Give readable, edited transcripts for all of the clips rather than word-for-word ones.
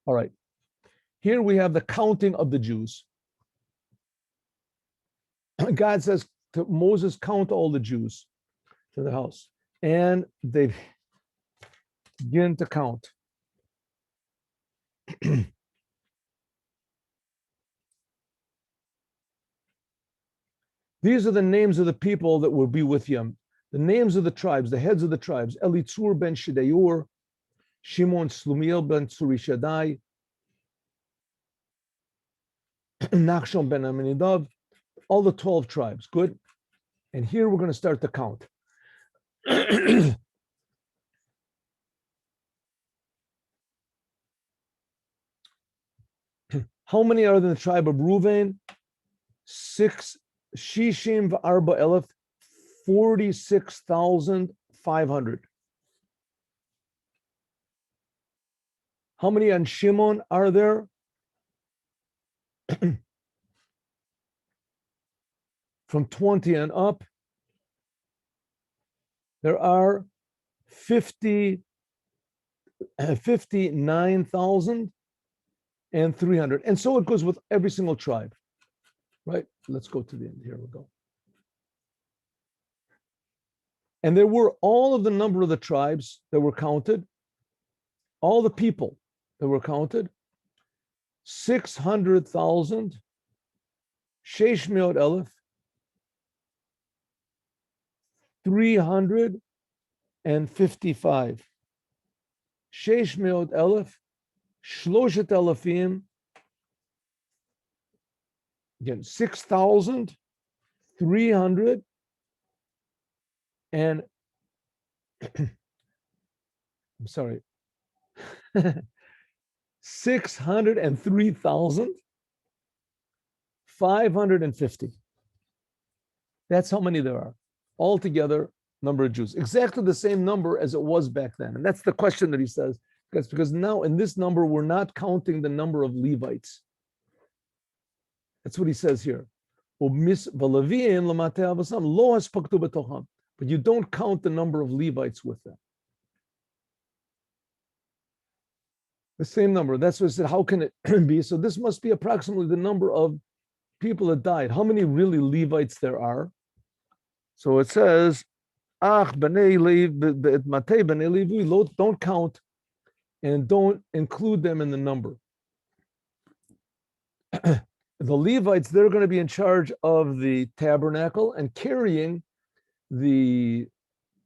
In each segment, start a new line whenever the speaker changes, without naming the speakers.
All right. Here we have the counting of the Jews. God says to Moses, count all the Jews to the house. And they begin to count. These are the names of the people that will be with you. The names of the tribes, the heads of the tribes: Elitzur ben Shedeur, Shimon Slumiel ben Surishadai, Nachshon ben Aminadav, all the 12 tribes. Good. And here we're going to start the count. How many are in the tribe of Reuven? 6 Shishim v'arba elef, 46,500. How many on Shimon are there? From 20 and up, there are 59,300. And so it goes with every single tribe. Right? Let's go to the end. Here we go. And there were all of the number of the tribes that were counted, all the people that were counted, 600,000, Sheish Meot Elef, 355. Sheish Meot Elef, Shloshet Elefim, again, 6,300 and I'm sorry, 603,550. That's how many there are. Altogether, number of Jews. Exactly the same number as it was back then. And that's the question that he says. That's because now in this number, we're not counting the number of Levites. That's what he says here. But you don't count the number of Levites with them. The same number. That's what I said. How can it be? So this must be approximately the number of people that died. How many really Levites there are? So it says, don't count and don't include them in the number. The Levites, they're going to be in charge of the tabernacle and carrying the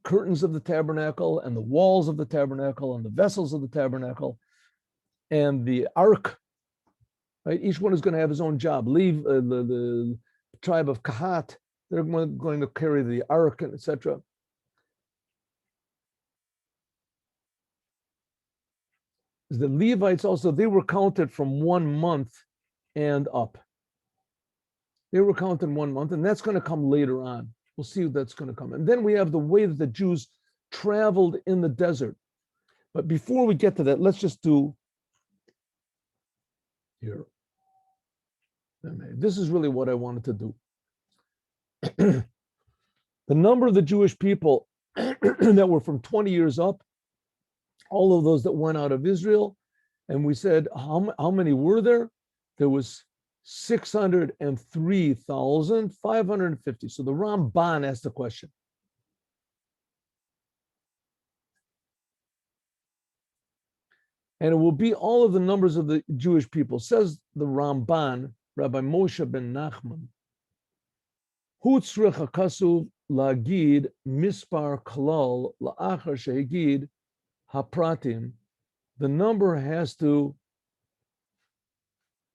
curtains of the tabernacle and the walls of the tabernacle and the vessels of the tabernacle and the ark. Right? Each one is going to have his own job. The tribe of Kahat, they're going to carry the ark, and etc. The Levites also, they were counted from 1 month and up. They were counted 1 month, and that's going to come later on. We'll see if that's going to come. And then we have the way that the Jews traveled in the desert. But before we get to that, let's just do here. This is really what I wanted to do. The number of the Jewish people that were from 20 years up, all of those that went out of Israel, and we said, how many were there? There was 603,550. So the Ramban asked the question. And it will be all of the numbers of the Jewish people. Says the Ramban, Rabbi Moshe ben Nachman, Hu tzrich hakasuv lagid mispar klal la'achar shehigid hapratim. The number has to,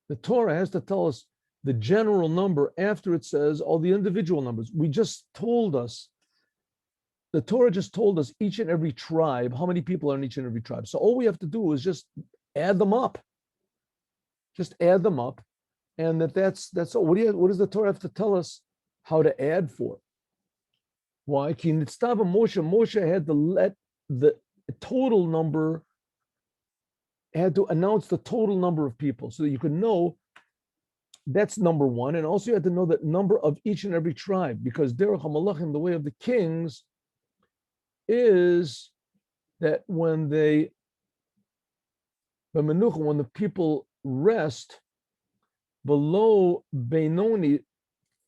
the Torah has to tell us the general number after it says all the individual numbers. We just told us, the Torah just told us each and every tribe, how many people are in each and every tribe. So all we have to do is just add them up. Just add them up. And that's all. What does the Torah have to tell us how to add for? Why? Moshe had to let the total number, had to announce the total number of people so that you could know that's number one. And also you had to know the number of each and every tribe, because Derech HaMalachim, the way of the kings, is that when they But menucha, when the people rest, below Benoni,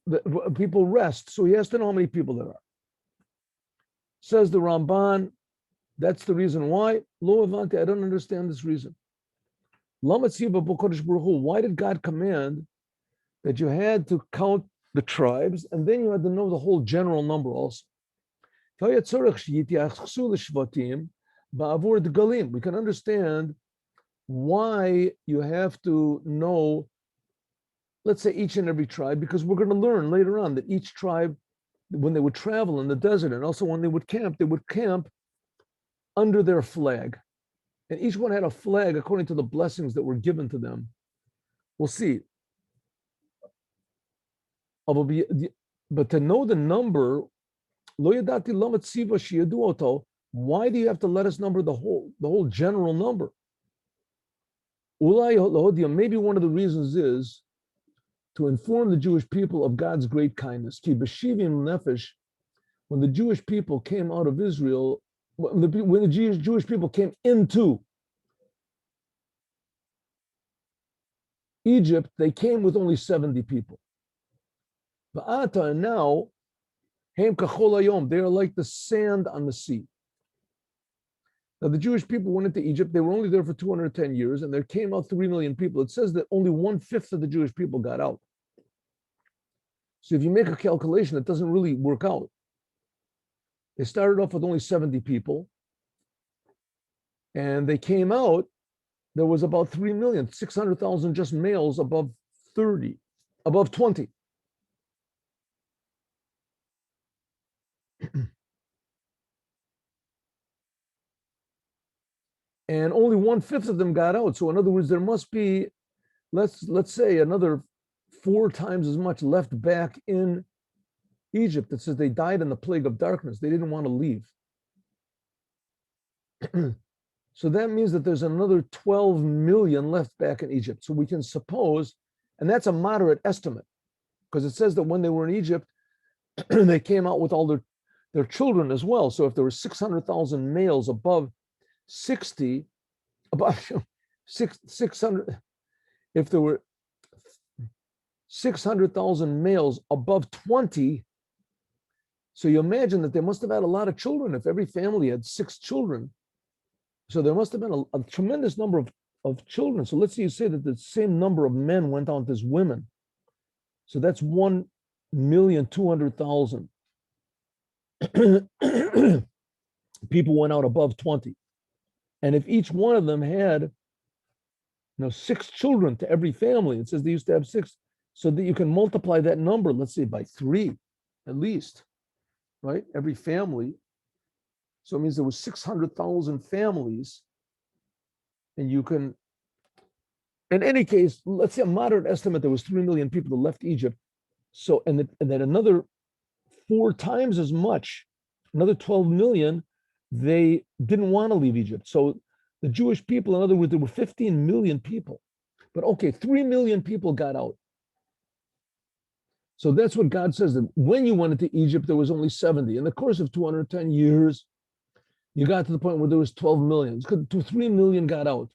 the people rest. So he has to know how many people there are. Says the Ramban, that's the reason why. Lo avanti, I don't understand this reason. Why did God command that you had to count the tribes and then you had to know the whole general number also? We can understand why you have to know, let's say, each and every tribe, because we're going to learn later on that each tribe, when they would travel in the desert and also when they would camp under their flag. And each one had a flag according to the blessings that were given to them. We'll see. But to know the number, why do you have to let us number the whole general number? Maybe one of the reasons is to inform the Jewish people of God's great kindness. When the Jewish people came out of Israel, when the Jewish people came into Egypt, they came with only 70 people. And now, they are like the sand on the sea. Now, the Jewish people went into Egypt. They were only there for 210 years, and there came out 3 million people. It says that only 1/5 of the Jewish people got out. So if you make a calculation, it doesn't really work out. They started off with only 70 people, and they came out. There was about 3,600,000 just males above 20. And only 1/5 of them got out. So in other words, there must be, let's say, another 4 times as much left back in Egypt. It says they died in the plague of darkness. They didn't want to leave. So that means that there's another 12 million left back in Egypt. So we can suppose, and that's a moderate estimate, because it says that when they were in Egypt, they came out with all their children as well. So if there were 600,000 males above 60, about 600, if there were 600,000 males above 20, so you imagine that they must have had a lot of children if every family had 6 children. So there must have been a tremendous number of children. So let's say you say that the same number of men went out as women. So that's 1,200,000 people went out above 20. And if each one of them had 6 children to every family, it says they used to have 6, so that you can multiply that number, let's say by 3 at least, right? Every family. So it means there was 600,000 families, and you can, in any case, let's say a moderate estimate, there was 3 million people that left Egypt. So, and then another 4 times as much, another 12 million, they didn't want to leave Egypt. So the Jewish people, in other words, there were 15 million people. But okay, 3 million people got out. So that's what God says, that when you went into Egypt, there was only 70. In the course of 210 years, you got to the point where there was 12 million. 3 million got out.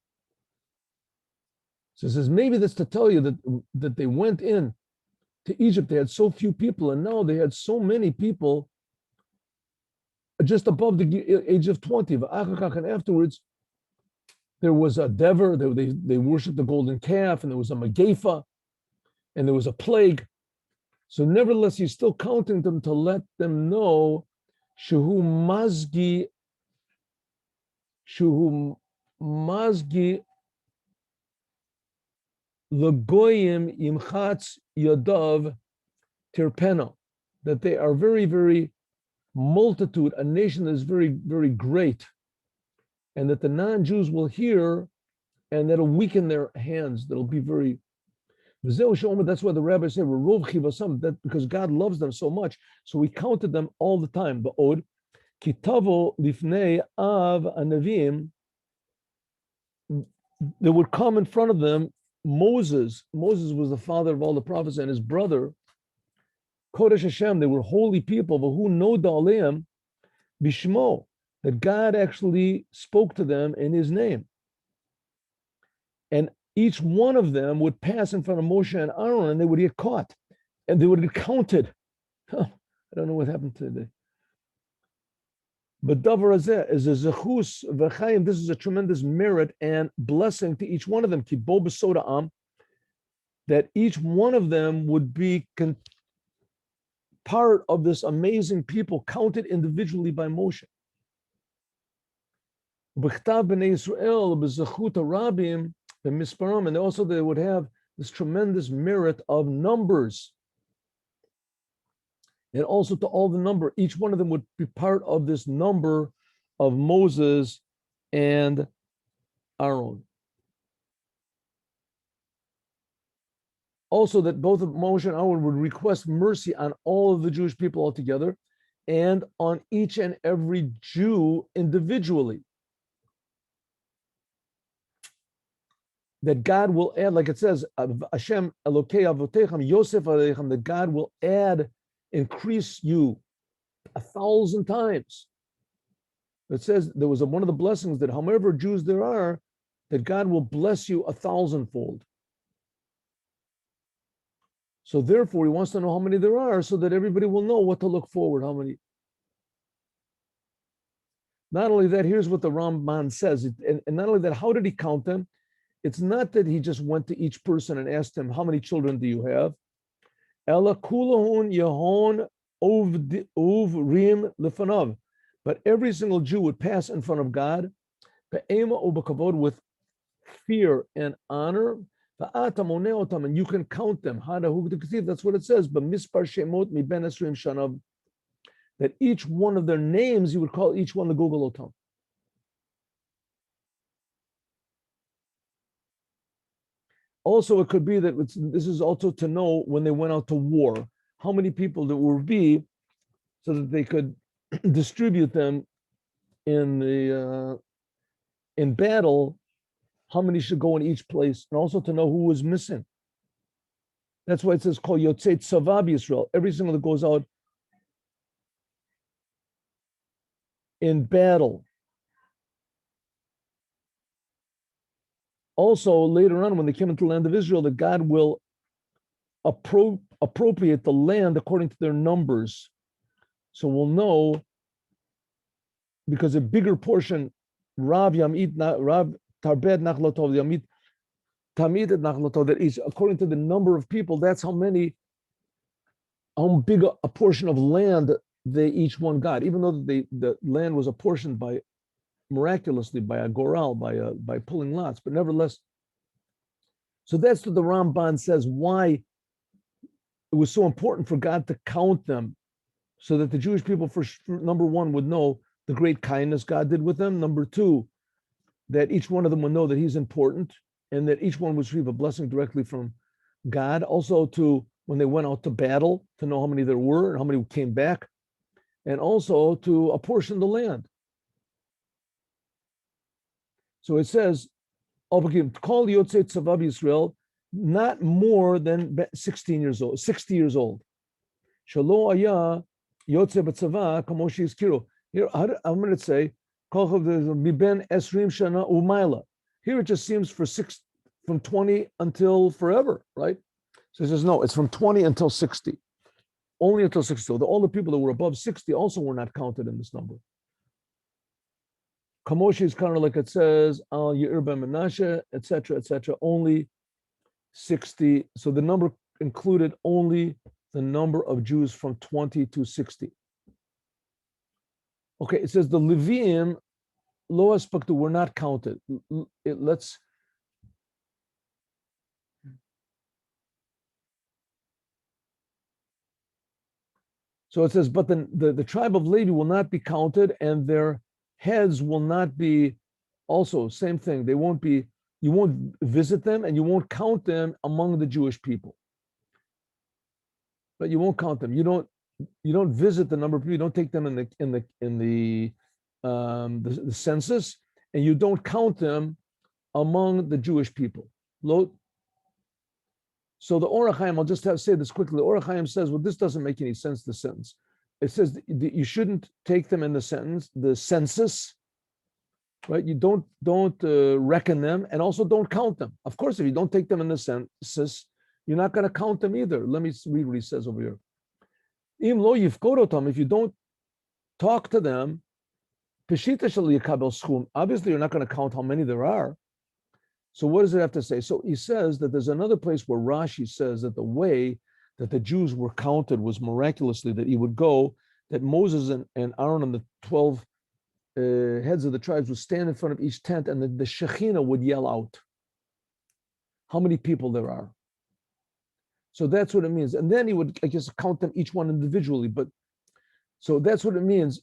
So it says, maybe that's to tell you that they went in to Egypt, they had so few people, and now they had so many people just above the age of 20. And afterwards, there was a dever, they worshipped the golden calf, and there was a Megefa, and there was a plague. So nevertheless, he's still counting them to let them know, Shuhu mazgi L'goyim imchatz yadav tirpena, that they are very, very multitude, a nation that is very, very great, and that the non-Jews will hear, and that'll weaken their hands. That'll be very. That's why the rabbis say that because God loves them so much, so we counted them all the time. The od kitavo lifnei av anavim. They would come in front of them. Moses was the father of all the prophets, and his brother, Kodesh Hashem, they were holy people, but who know Da'aleim Bishmo, that God actually spoke to them in his name. And each one of them would pass in front of Moshe and Aaron, and they would get caught, and they would get counted. I don't know what happened today. But davar hazeh is a zechus v'chaim. This is a tremendous merit and blessing to each one of them. Ki bo b'soda am, that each one of them would be part of this amazing people, counted individually by Moshe. B'chtav b'nei Yisrael b'zechut harabim b'misparam, and also they would have this tremendous merit of numbers. And also to all the number, each one of them would be part of this number of Moses and Aaron. Also that both of Moshe and Aaron would request mercy on all of the Jewish people altogether and on each and every Jew individually. That God will add, like it says, Hashem Elokei Avotechem Yosef Aleichem, that God will add, increase you 1,000 times. It says there was one of the blessings that however Jews there are, that God will bless you 1,000-fold. So therefore, he wants to know how many there are so that everybody will know what to look forward, how many. Not only that, here's what the Ramban says. And not only that, how did he count them? It's not that he just went to each person and asked him, how many children do you have? Ela kulahun yahon uvrim lefanav. But every single Jew would pass in front of God with fear and honor. And you can count them. That's what it says. That each one of their names, you would call each one the Google Otam. Also, it could be that this is also to know when they went out to war, how many people there would be, so that they could distribute them in battle, how many should go in each place, and also to know who was missing. That's why it says, call Yotzei Tzava Yisrael. Every single that goes out in battle. Also, later on, when they came into the land of Israel, that God will appropriate the land according to their numbers. So we'll know, because a bigger portion, Rav Tarbed Nachlatov Yamit Tamid Nachlatov, that is according to the number of people, that's how big a portion of land they each one got, even though the land was apportioned miraculously by a goral, by pulling lots, but nevertheless. So that's what the Ramban says, why it was so important for God to count them, so that the Jewish people, for number one, would know the great kindness God did with them. Number two, that each one of them would know that he's important, and that each one would receive a blessing directly from God. Also, to when they went out to battle, to know how many there were and how many came back, and also to apportion the land. So it says, call Yotzei Tzava Yisrael, not more than 60 years old. Shelo aya Yotzei B'Tzava Kamoshi Iskiru. Here, I'm going to say, Miben Esrim Shana Umayla. Here it just seems from 20 until forever, right? So it says, no, it's from 20 until 60. Only until 60. So all the people that were above 60 also were not counted in this number. Kamoshi is kind of like it says, Al Ye'ir Ben Menashe, etc., only 60. So the number included only the number of Jews from 20 to 60. Okay, it says the Leviim, Lo Aspaktu, were not counted. So it says, but the tribe of Levi will not be counted, and their heads will not be, also same thing. They won't be, you won't visit them, and you won't count them among the Jewish people. But you won't count them. You don't visit the number of people. You don't take them in the census, and you don't count them among the Jewish people. So the Ohr HaChaim, I'll just say this quickly. The Ohr HaChaim says, well, this doesn't make any sense, the sentence. It says that you shouldn't take them in the census, right? You don't reckon them, and also don't count them. Of course, if you don't take them in the census, you're not going to count them either. Let me read what he says over here. If you don't talk to them, obviously you're not going to count how many there are. So what does it have to say? So he says that there's another place where Rashi says that the way that the Jews were counted was miraculously that he would go, that Moses and Aaron and the 12 heads of the tribes would stand in front of each tent, and the Shekhinah would yell out how many people there are. So that's what it means. And then he would, I guess, count them each one individually. But so that's what it means.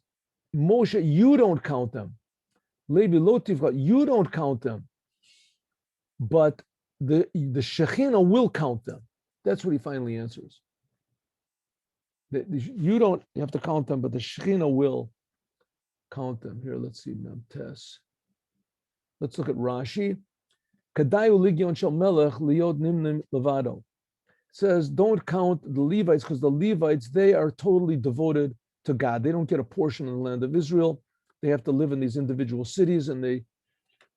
Moshe, you don't count them. Levi Lotivka, you don't count them. But the Shekhinah will count them. That's what he finally answers. You don't have to count them, but the Shekhinah will count them. Here, let's see, Memtes. Let's look at Rashi. Kadayu ligyon shel melech liot nimnim levado. It says, don't count the Levites, because the Levites, they are totally devoted to God. They don't get a portion in the land of Israel. They have to live in these individual cities, and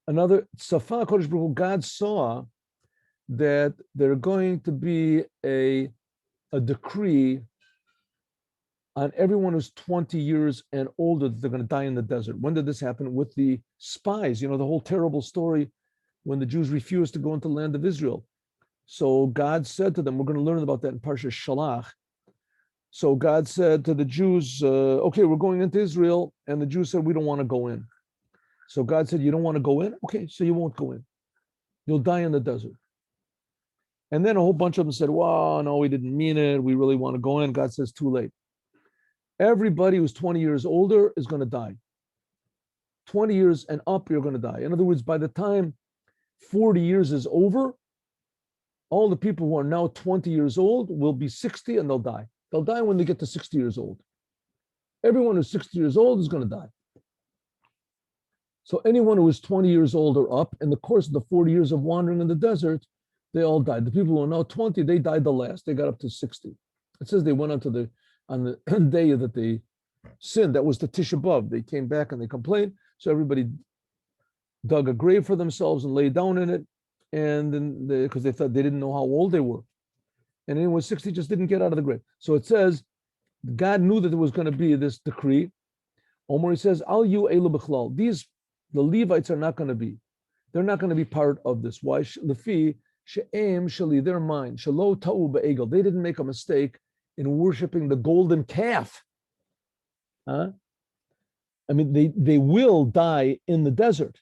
another Safa Kodesh Baruch Hu, God saw that they're going to be a decree on everyone who's 20 years and older that they're going to die in the desert. When did this happen? With the spies, the whole terrible story when the Jews refused to go into the land of Israel. So God said to them, we're going to learn about that in Parsha Shalach. So God said to the Jews, okay, we're going into Israel. And the Jews said, we don't want to go in. So God said, you don't want to go in? Okay, so you won't go in. You'll die in the desert. And then a whole bunch of them said, wow, no, we didn't mean it. We really want to go in. God says, too late. Everybody who's 20 years older is going to die. 20 years and up, you're going to die. In other words, by the time 40 years is over, all the people who are now 20 years old will be 60 and they'll die. They'll die when they get to 60 years old. Everyone who's 60 years old is going to die. So anyone who is 20 years old or up, in the course of the 40 years of wandering in the desert, they all died. The people who are now 20, they died the last. They got up to 60. It says they went on the day that they sinned. That was the Tisha B'Av. They came back and they complained. So everybody dug a grave for themselves and lay down in it. And then because they thought they didn't know how old they were. And anyone was 60 just didn't get out of the grave. So it says, God knew that there was going to be this decree. Omar, he says, Al yu elu b'chlal. The Levites are not going to be. They're not going to be part of this. Why? Lefi she'em shali, their mind. Shalo ta'u ba'egel. They didn't make a mistake in worshiping the golden calf. Huh? I mean, they will die in the desert.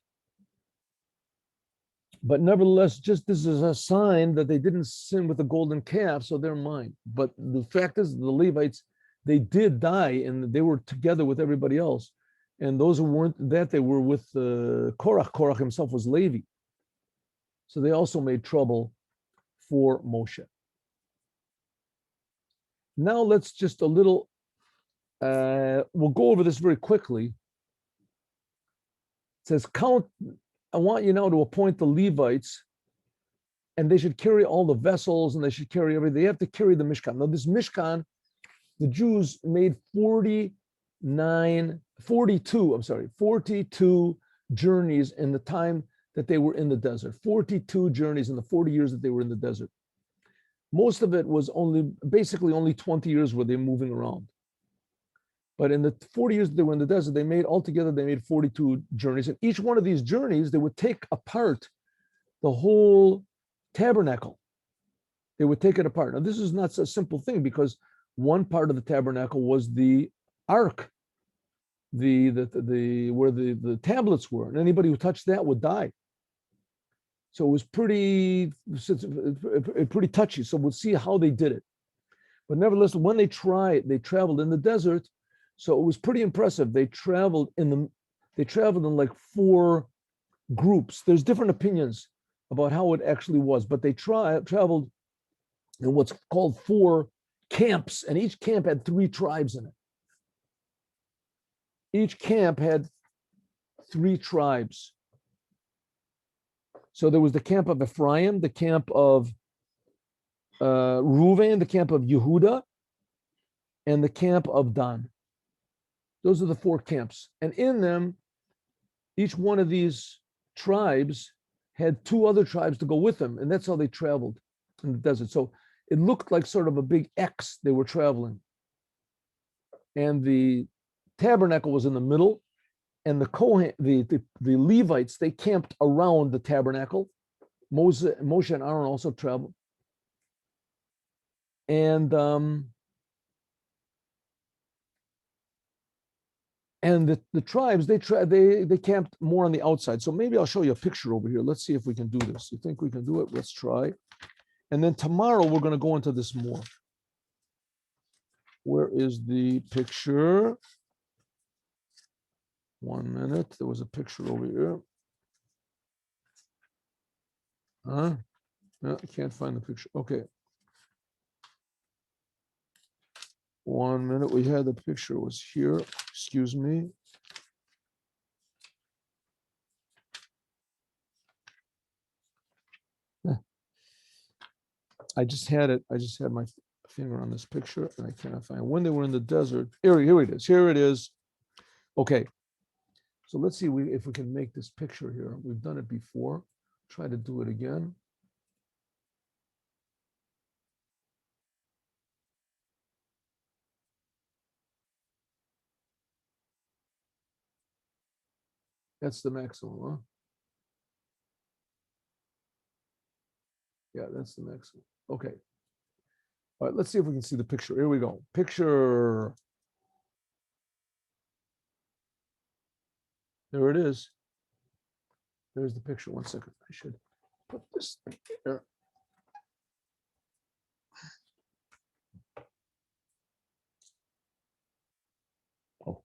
But nevertheless, just this is a sign that they didn't sin with the golden calf, so they're mine. But the fact is, the Levites, they did die, and they were together with everybody else. And those who weren't that, they were with Korach. Korach himself was Levi. So they also made trouble for Moshe. Now let's just we'll go over this very quickly. It says, I want you now to appoint the Levites, and they should carry all the vessels, and they should carry everything. They have to carry the Mishkan. Now this Mishkan, the Jews made 42 journeys in the time that they were in the desert. 42 journeys in the 40 years that they were in the desert. Most of it was basically only 20 years were they moving around. But in the 40 years that they were in the desert, they made 42 journeys. And each one of these journeys, they would take apart the whole tabernacle. They would take it apart. Now, this is not a simple thing, because one part of the tabernacle was the ark, where the tablets were, and anybody who touched that would die. So it was pretty touchy. So we'll see how they did it. But nevertheless, when they traveled in the desert. So it was pretty impressive. They traveled in like 4 groups. There's different opinions about how it actually was, but they traveled in what's called 4 camps, and each camp had 3 tribes in it. Each camp had 3 tribes. So there was the camp of Ephraim, the camp of Reuven, the camp of Yehuda, and the camp of Dan. Those are the 4 camps. And in them, each one of these tribes had two other tribes to go with them, and that's how they traveled in the desert. So it looked like sort of a big X they were traveling. And the tabernacle was in the middle, and the Kohen, the Levites, they camped around the tabernacle. Moshe and Aaron also traveled. And the tribes, they camped more on the outside. So maybe I'll show you a picture over here. Let's see if we can do this. You think we can do it? Let's try. And then tomorrow we're going to go into this more. Where is the picture? 1 minute. There was a picture over here. Huh? No, I can't find the picture. Okay. 1 minute. We had the picture. It was here. Excuse me. I just had it. I just had my finger on this picture, and I cannot find it. When they were in the desert. Here it is. Here it is. Okay. So let's see if we can make this picture here. We've done it before. Try to do it again. That's the maximum, huh? Yeah, that's the maximum. Okay. All right, let's see if we can see the picture. Here we go. Picture. There it is. There's the picture. 1 second. I should put this thing here. Oh.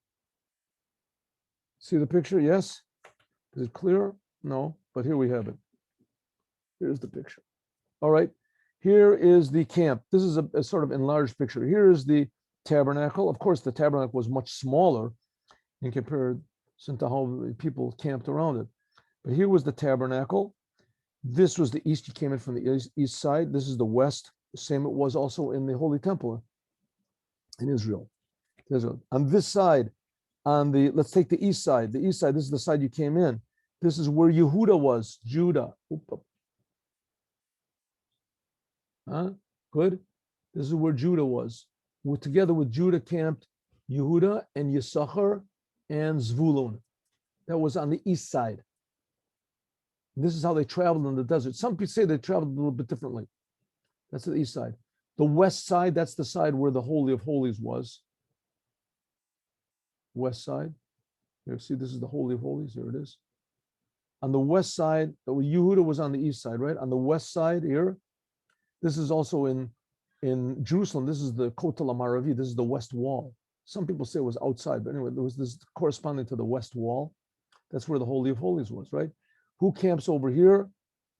See the picture? Yes? Is it clear? No, but here we have it. Here's the picture. All right. Here is the camp. This is a sort of enlarged picture. Here is the tabernacle. Of course, the tabernacle was much smaller in comparison to how people camped around it. But here was the tabernacle. This was the east. You came in from the east side. This is the west. The same it was also in the Holy Temple in Israel. On this side, let's take the east side. The east side, this is the side you came in. This is where Yehuda was, Judah. Huh? Good. This is where Judah was. Together with Judah camped Yehuda and Yisachar and Zvulun. That was on the east side. This is how they traveled in the desert. Some people say they traveled a little bit differently. That's the east side. The west side, that's the side where the Holy of Holies was. West side. Here, see, this is the Holy of Holies. Here it is. On the west side, Yehuda was on the east side, right? On the west side here, this is also in Jerusalem. This is the Kotel HaMaravi. This is the west wall. Some people say it was outside, but anyway, there was this corresponding to the west wall. That's where the Holy of Holies was, right? Who camps over here?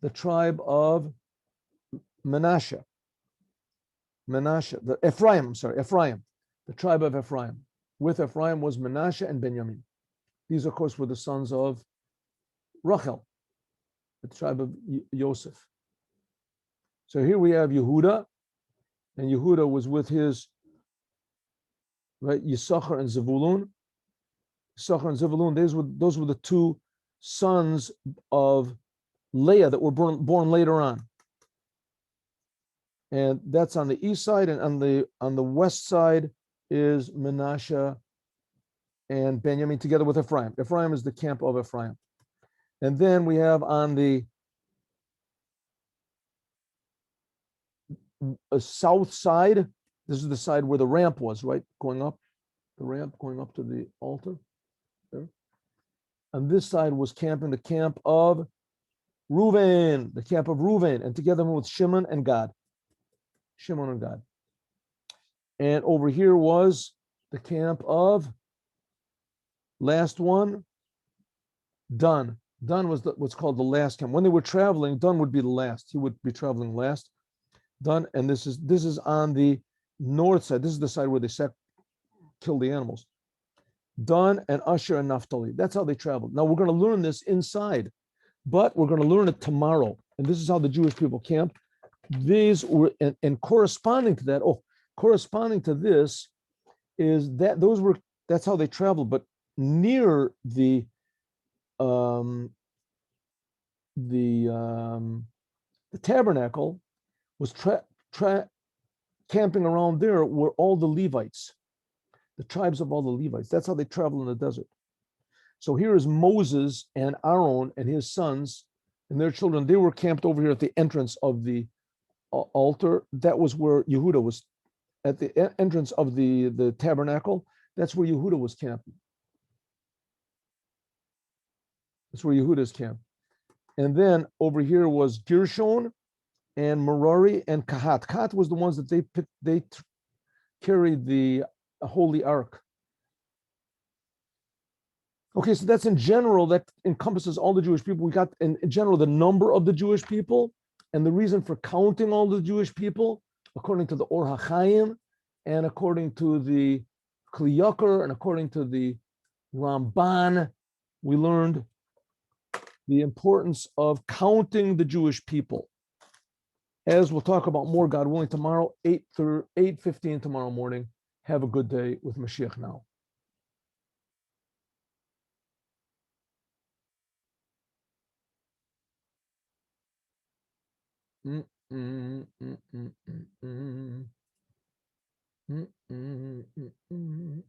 The tribe of Ephraim, the tribe of Ephraim. With Ephraim was Manasseh and Benjamin. These, of course, were the sons of Rachel, the tribe of Joseph. So here we have Yehuda, and Yehuda was with his, right, Yisachar and Zevulun. Yisachar and Zevulun, those were the two sons of Leah that were born later on. And that's on the east side, and on the west side is Manasseh and Benjamin together with Ephraim. Ephraim is the camp of Ephraim. And then we have on the south side, this is the side where the ramp was, right? Going up, the ramp going up to the altar. There. On this side was camping the camp of Reuven, the camp of Reuven, and together with Shimon and Gad. Shimon and Gad. And over here was the camp of, last one, Dan. Dan was what's called the last camp. When they were traveling, Dan would be the last. He would be traveling last. Dan, and this is on the north side. This is the side where they killed the animals. Dan and Asher and Naphtali. That's how they traveled. Now we're going to learn this inside, but we're going to learn it tomorrow. And this is how the Jewish people camped. These were, and corresponding to that, corresponding to this is that that's how they traveled. But near the um, the um, the tabernacle was camping around there were all the Levites, the tribes of all the Levites. That's how they travel in the desert. So here is Moses and Aaron and his sons and their children. They were camped over here at the entrance of the altar. That was where Yehuda was at the entrance of the tabernacle. That's where Yehuda was camping. That's where Yehuda's camped. And then over here was Gershon and Merari and Kahat. Kahat was the ones that they carried the holy ark. Okay, so that's in general, that encompasses all the Jewish people. We got in general the number of the Jewish people and the reason for counting all the Jewish people, according to the Ohr HaChaim and according to the Kli Yakar and according to the Ramban. We learned the importance of counting the Jewish people. As we'll talk about more, God willing, tomorrow, 8:15 tomorrow morning. Have a good day with Mashiach now. Mm, mm, mm, mm, mm, mm. Mm, mm, mm, mm.